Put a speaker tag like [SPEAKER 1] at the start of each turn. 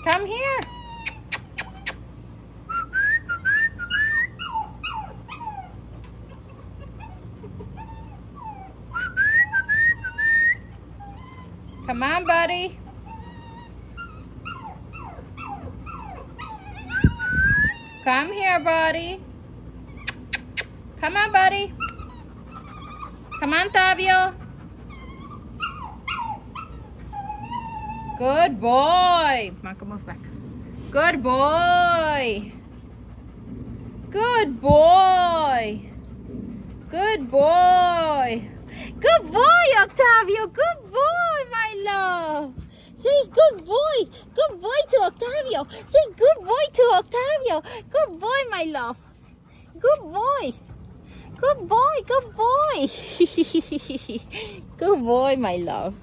[SPEAKER 1] Come here. Come on, buddy. Come here, buddy. Come on, buddy. Come on, Tavio. Good boy. Marco, move back. Good boy. Good boy. Good boy. Good boy, Octavio. Good boy, my love. Say good boy. Good boy to Octavio. Say good boy to Octavio. Good boy, my love. Good boy. Good boy. Good boy. Good boy, my love.